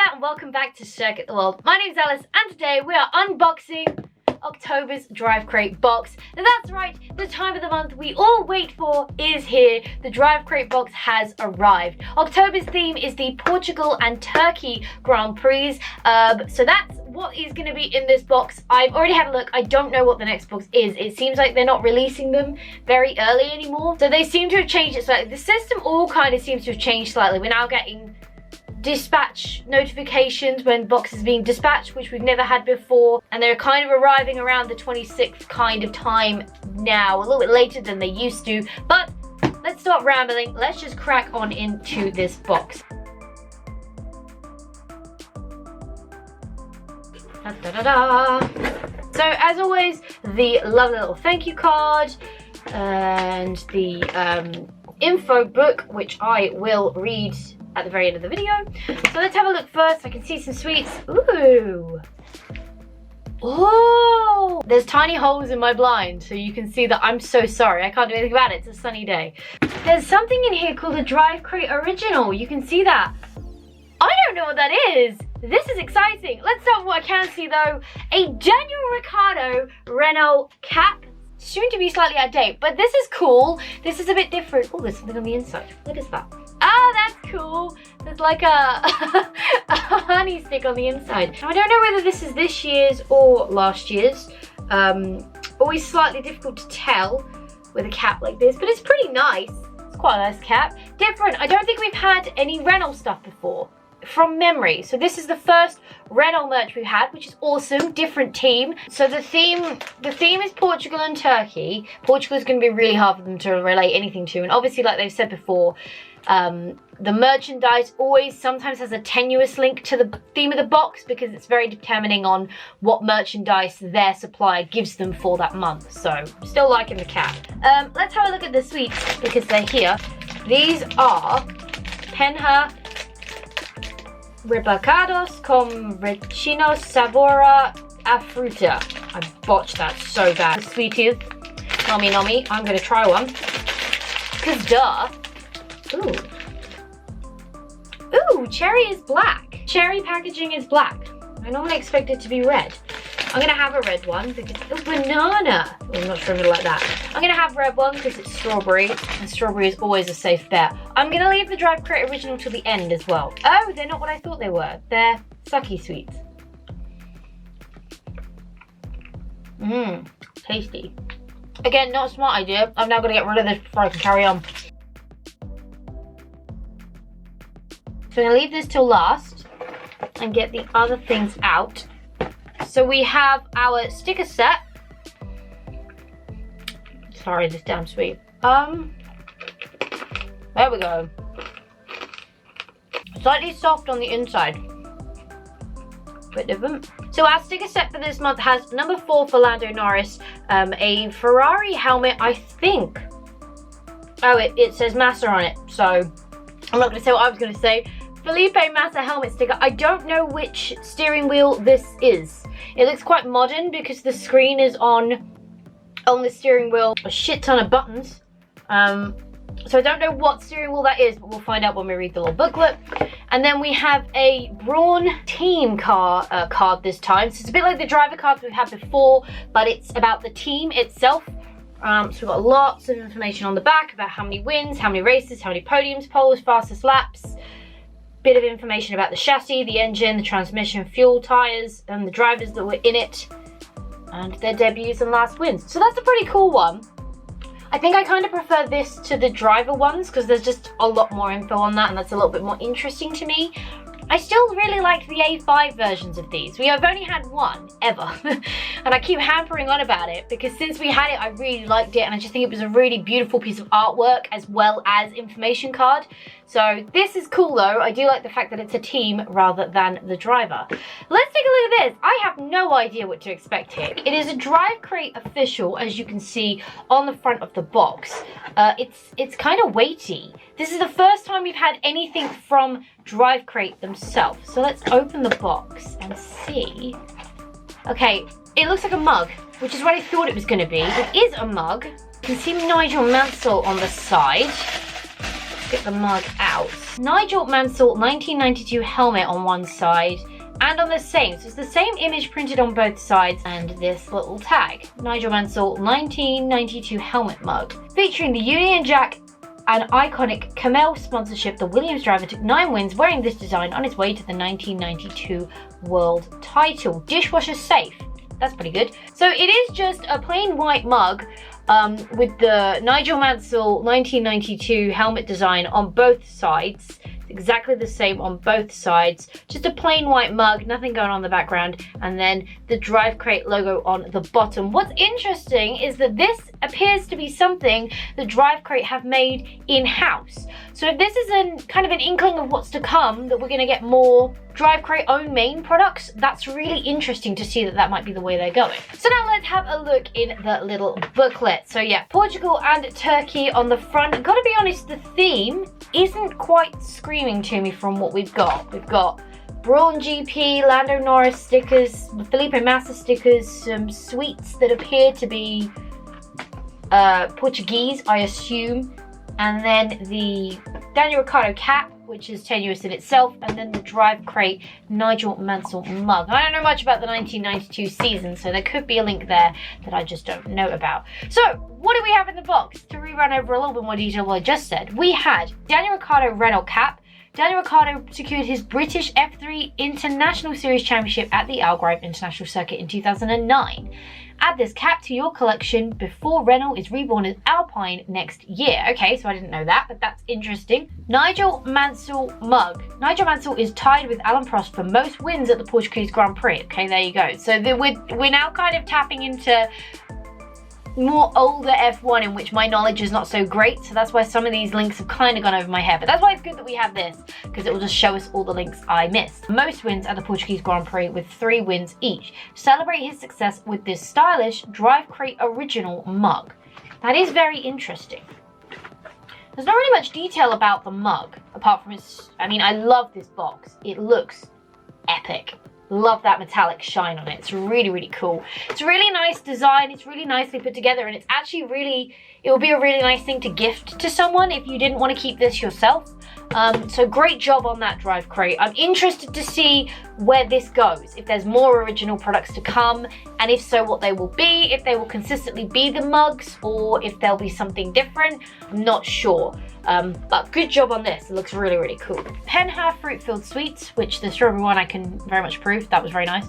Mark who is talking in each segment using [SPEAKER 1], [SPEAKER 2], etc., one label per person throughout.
[SPEAKER 1] there and welcome back to Circuit the World. My name's Alice and today we are unboxing October's DriveCrate box. Now that's right, the time of the month we all wait for is here. The DriveCrate box has arrived. October's theme is the Portugal and Turkey Grand Prix. So that's what is going to be in this box. I've already had a look. I don't know what the next box is. It seems like they're not releasing them very early anymore. So they seem to have changed it slightly. The system all kind of seems to have changed slightly. We're now getting dispatch notifications when boxes being dispatched, which we've never had before, and they're kind of arriving around the 26th kind of time now, a little bit later than they used to. But let's stop rambling. Let's just crack on into this box. Da, da, da, da. So as always, the lovely little thank you card and the info book, which I will read at the very end of the video. So let's have a look first. I can see some sweets. Ooh. Oh, there's tiny holes in my blind, so you can see that I'm so sorry. I can't do anything about it. It's a sunny day. There's something in here called a DriveCrate Original. You can see that. I don't know what that is. This is exciting. Let's start with what I can see though. A Daniel Ricciardo Renault cap. Soon to be slightly out of date, but this is cool. This is a bit different. Oh, there's something on the inside. What is that? Ah, that's cool. There's like a honey stick on the inside. Now, I don't know whether this is this year's or last year's. Always slightly difficult to tell with a cap like this, but it's pretty nice. It's quite a nice cap. Different. I don't think we've had any Renault stuff before. From memory. So this is the first Renault merch we've had, which is awesome. Different team. So the theme is Portugal and Turkey. Portugal is going to be really hard for them to relate anything to, and obviously, like they've said before, the merchandise always sometimes has a tenuous link to the theme of the box because it's very determining on what merchandise their supplier gives them for that month. So still liking the cap. Let's have a look at the sweets because they're here. These are Penha Rebacados con Ricino Sabora a Fruta. I botched that so bad. Sweeties. Nommy nommy. I'm going to try one. Because duh. Ooh. Ooh, cherry is black. Cherry packaging is black. I normally expect it to be red. I'm going to have a red one because it's a banana. Oh, I'm not sure I'm going to like that. I'm going to have red one because it's strawberry, and strawberry is always a safe bet. I'm going to leave the DriveCrate Original till the end as well. Oh, they're not what I thought they were. They're sucky sweets. Mmm, tasty. Again, not a smart idea. I'm now going to get rid of this before I can carry on. So I'm going to leave this till last and get the other things out. So we have our sticker set. Sorry, this damn sweet. There we go. Slightly soft on the inside. Bit different. So our sticker set for this month has number 4 for Lando Norris, a Ferrari helmet, I think. Oh, it says Massa on it, so I'm not going to say what I was going to say. Felipe Massa helmet sticker. I don't know which steering wheel this is. It looks quite modern because the screen is on the steering wheel. A shit ton of buttons. So I don't know what steering wheel that is, but we'll find out when we read the little booklet. And then we have a Brawn team card this time. So it's a bit like the driver cards we've had before, but it's about the team itself. So we've got lots of information on the back about how many wins, how many races, how many podiums, poles, fastest laps. Bit of information about the chassis, the engine, the transmission, fuel, tyres, and the drivers that were in it, and their debuts and last wins. So that's a pretty cool one. I think I kind of prefer this to the driver ones because there's just a lot more info on that, and that's a little bit more interesting to me. I still really like the A5 versions of these. We have only had one, ever. And I keep hampering on about it because since we had it, I really liked it. And I just think it was a really beautiful piece of artwork as well as information card. So this is cool though. I do like the fact that it's a team rather than the driver. Let's take a look at this. I have no idea what to expect here. It is a DriveCrate official, as you can see on the front of the box. It's kind of weighty. This is the first time we've had anything from DriveCrate themselves. So let's open the box and see. Okay, it looks like a mug, which is what I thought it was going to be. It is a mug. You can see Nigel Mansell on the side. Let's get the mug out. Nigel Mansell 1992 helmet on one side and on the same. So it's the same image printed on both sides and this little tag. Nigel Mansell 1992 helmet mug. Featuring the Union Jack and iconic Camel sponsorship, the Williams driver took 9 wins wearing this design on his way to the 1992 world title. Dishwasher safe. That's pretty good. So it is just a plain white mug with the Nigel Mansell 1992 helmet design on both sides. Exactly the same on both sides. Just a plain white mug, nothing going on in the background, and then the DriveCrate logo on the bottom. What's interesting is that this appears to be something the DriveCrate have made in-house. So if this is kind of an inkling of what's to come, that we're going to get more DriveCrate own main products, that's really interesting to see that might be the way they're going. So now let's have a look in the little booklet. So yeah, Portugal and Turkey on the front. I've got to be honest, the theme isn't quite screaming to me from what we've got. We've got Braun GP, Lando Norris stickers, Felipe Massa stickers, some sweets that appear to be Portuguese, I assume, and then the Daniel Ricciardo cap, which is tenuous in itself, and then the DriveCrate Nigel Mansell mug. I don't know much about the 1992 season, so there could be a link there that I just don't know about. So, what do we have in the box? To rerun over a little bit more detail what I just said, we had Daniel Ricciardo Renault cap. Daniel Ricciardo secured his British F3 International Series Championship at the Algarve International Circuit in 2009. Add this cap to your collection before Renault is reborn as Alpine next year. Okay, so I didn't know that, but that's interesting. Nigel Mansell mug. Nigel Mansell is tied with Alan Prost for most wins at the Portuguese Grand Prix. Okay, there you go. So we're now kind of tapping into more older F1 in which my knowledge is not so great, so that's why some of these links have kind of gone over my head, but that's why it's good that we have this, because it will just show us all the links I missed. Most wins at the Portuguese Grand Prix with 3 wins each. Celebrate his success with this stylish DriveCrate original mug. That is very interesting. There's not really much detail about the mug, apart from its, I mean, I love this box. It looks epic. Love that metallic shine on it. It's really, really cool. It's a really nice design. It's really nicely put together, and it's actually really, it would be a really nice thing to gift to someone if you didn't want to keep this yourself. So great job on that DriveCrate. I'm interested to see where this goes, if there's more original products to come, and if so, what they will be, if they will consistently be the mugs, or if there'll be something different. I'm not sure. But good job on this. It looks really, really cool. Penha fruit-filled sweets, which the strawberry one I can very much approve. That was very nice.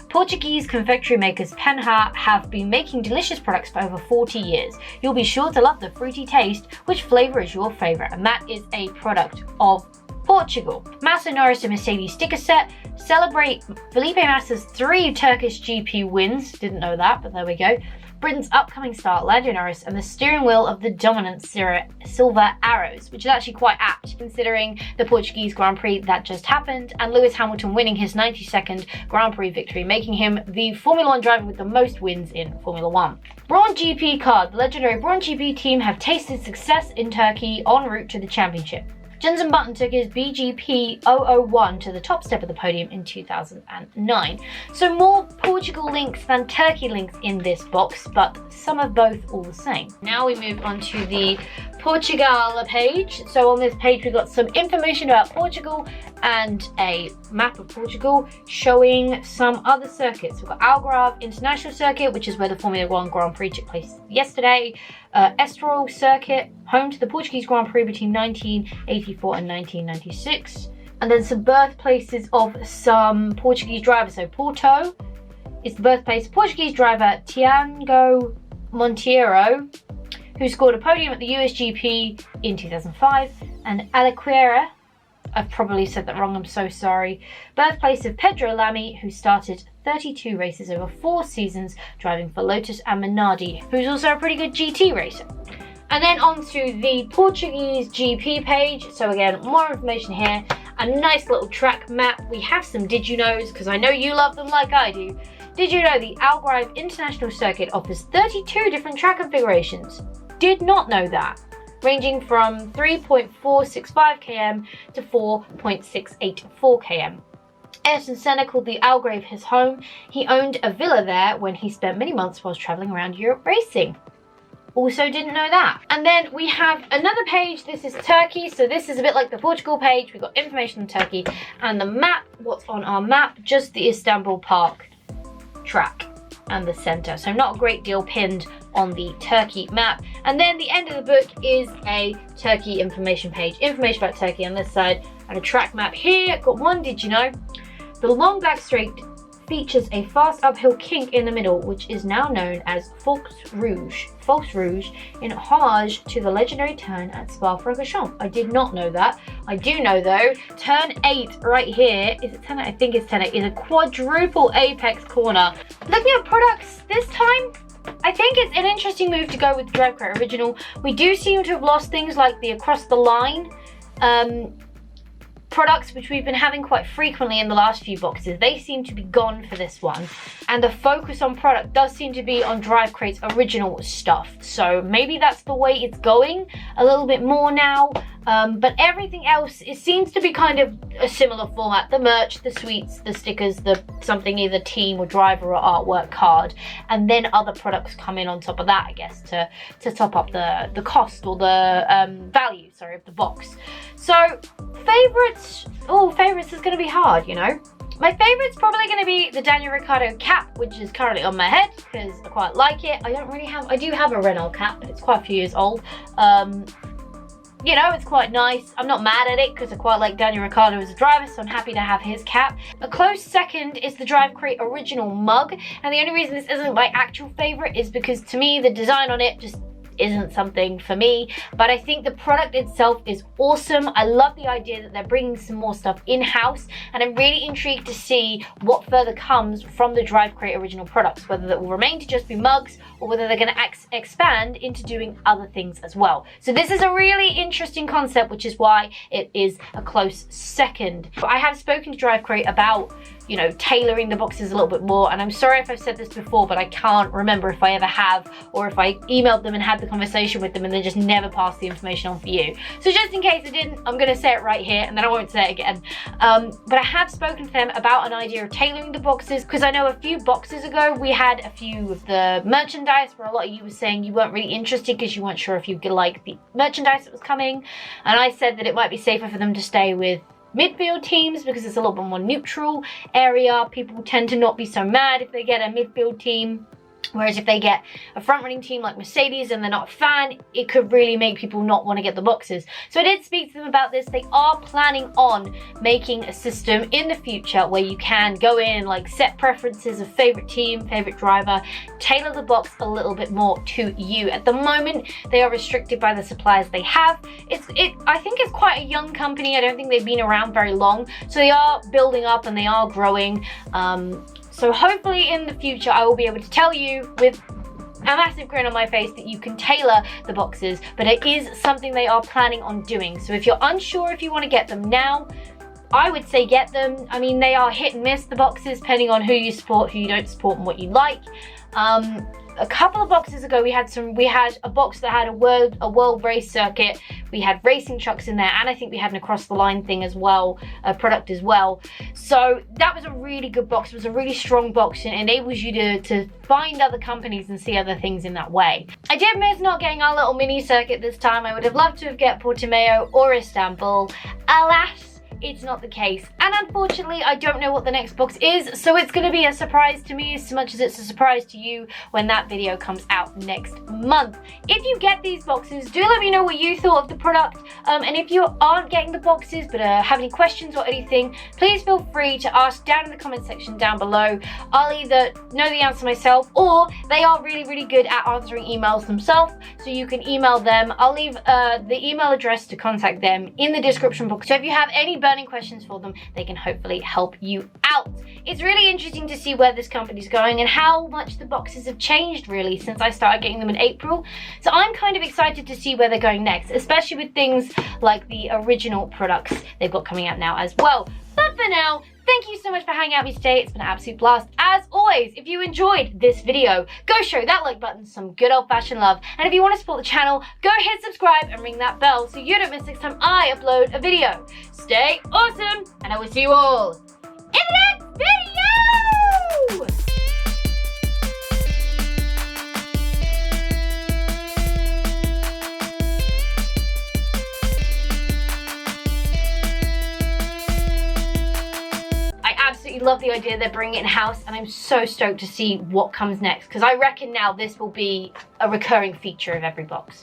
[SPEAKER 1] Portuguese confectionery makers Penha have been making delicious products for over 40 years. You'll be sure to love the fruity taste. Which flavor is your favorite? And that is a product of Portugal. Massa Norris and Mercedes sticker set. Celebrate Felipe Massa's 3 Turkish GP wins. Didn't know that, but there we go. Britain's upcoming star, Lando Norris, and the steering wheel of the dominant Silver Arrows, which is actually quite apt considering the Portuguese Grand Prix that just happened, and Lewis Hamilton winning his 92nd Grand Prix victory, making him the Formula 1 driver with the most wins in Formula 1. Braun GP card. The legendary Braun GP team have tasted success in Turkey en route to the championship. Jenson Button took his BGP 001 to the top step of the podium in 2009. So more Portugal links than Turkey links in this box, but some of both all the same. Now we move on to the Portugal page. So on this page we've got some information about Portugal and a map of Portugal showing some other circuits. We've got Algarve International Circuit, which is where the Formula 1 Grand Prix took place yesterday. Estoril Circuit, home to the Portuguese Grand Prix between 1984 and 1996. And then some birthplaces of some Portuguese drivers. So Porto is the birthplace of Portuguese driver Tiago Monteiro, who scored a podium at the USGP in 2005, and Alaquera, I've probably said that wrong, I'm so sorry, birthplace of Pedro Lamy, who started 32 races over 4 seasons driving for Lotus and Minardi, who's also a pretty good GT racer. And then onto the Portuguese GP page. So again, more information here, a nice little track map. We have some did you knows, because I know you love them like I do. Did you know the Algarve International Circuit offers 32 different track configurations? Did not know that. Ranging from 3.465 km to 4.684 km. Ayrton Senna called the Algarve his home. He owned a villa there when he spent many months whilst travelling around Europe racing. Also didn't know that. And then we have another page. This is Turkey. So this is a bit like the Portugal page. We've got information on Turkey and the map. What's on our map? Just the Istanbul Park track and the center. So not a great deal pinned on the Turkey map. And then the end of the book is a Turkey information page. Information about Turkey on this side and a track map here. Got one, did you know? The long black straight features a fast uphill kink in the middle, which is now known as False Rouge, in homage to the legendary turn at Spa-Francorchamps. I did not know that. I do know though, turn 8 right here, is it 10? I think it's 10, is a quadruple apex corner. Looking at products this time, I think it's an interesting move to go with the DriveCrate original. We do seem to have lost things like the across the line products, which we've been having quite frequently in the last few boxes. They seem to be gone for this one, and the focus on product does seem to be on DriveCrate's original stuff. So maybe that's the way it's going a little bit more now. But everything else, it seems to be kind of a similar format. The merch, the sweets, the stickers, the something either team or driver or artwork card, and then other products come in on top of that, I guess, to top up the cost or the value, sorry, of the box. So favorites, favorites is going to be hard, you know. My favorite's probably going to be the Daniel Ricciardo cap, which is currently on my head because I quite like it. I do have a Renault cap, but it's quite a few years old. You know, it's quite nice. I'm not mad at it because I quite like Daniel Ricciardo as a driver, so I'm happy to have his cap. A close second is the DriveCrate original mug, and the only reason this isn't my actual favorite is because to me the design on it just isn't something for me, but I think the product itself is awesome. I love the idea that they're bringing some more stuff in-house, and I'm really intrigued to see what further comes from the DriveCrate original products, whether that will remain to just be mugs or whether they're going to expand into doing other things as well. So this is a really interesting concept, which is why it is a close second. I have spoken to DriveCrate about, you know, tailoring the boxes a little bit more, and I'm sorry if I've said this before, but I can't remember if I ever have, or if I emailed them and had the conversation with them and then just never passed the information on for you. So just in case I didn't, I'm going to say it right here and then I won't say it again. But I have spoken to them about an idea of tailoring the boxes, because I know a few boxes ago we had a few of the merchandise where a lot of you were saying you weren't really interested because you weren't sure if you could like the merchandise that was coming, and I said that it might be safer for them to stay with midfield teams because it's a little bit more neutral area. People tend to not be so mad if they get a midfield team, whereas if they get a front running team like Mercedes and they're not a fan, it could really make people not want to get the boxes. So I did speak to them about this. They are planning on making a system in the future where you can go in, like, set preferences of favorite team, favorite driver, tailor the box a little bit more to you. At the moment, they are restricted by the suppliers they have. I think it's quite a young company. I don't think they've been around very long, so they are building up and they are growing. So hopefully in the future I will be able to tell you with a massive grin on my face that you can tailor the boxes, but it is something they are planning on doing. So if you're unsure if you want to get them now, I would say get them. I mean, they are hit and miss, the boxes, depending on who you support, who you don't support, and what you like. A couple of boxes ago we had a box that had a world race circuit. We had racing trucks in there, and I think we had an across the line thing as well, a product as well. So that was a really good box. It was a really strong box and enables you to find other companies and see other things in that way. I did miss not getting our little mini circuit this time. I would have loved to have get Portimao or Istanbul. Alas, it's not the case, and unfortunately I don't know what the next box is, so it's going to be a surprise to me as much as it's a surprise to you when that video comes out next month. If you get these boxes, do let me know what you thought of the product, and if you aren't getting the boxes but have any questions or anything, please feel free to ask down in the comment section down below. I'll either know the answer myself, or they are really good at answering emails themselves, so you can email them. I'll leave the email address to contact them in the description box, so if you have any burning questions for them, they can hopefully help you out. It's really interesting to see where this company's going and how much the boxes have changed really since I started getting them in April. So I'm kind of excited to see where they're going next, especially with things like the original products they've got coming out now as well. But for now, thank you so much for hanging out with me today. It's been an absolute blast. As always, if you enjoyed this video, go show that like button some good old-fashioned love. And if you want to support the channel, go hit subscribe and ring that bell so you don't miss next time I upload a video. Stay awesome, and I will see you all in the next video! absolutely love the idea they're bringing it in-house, and I'm so stoked to see what comes next, because I reckon now this will be a recurring feature of every box.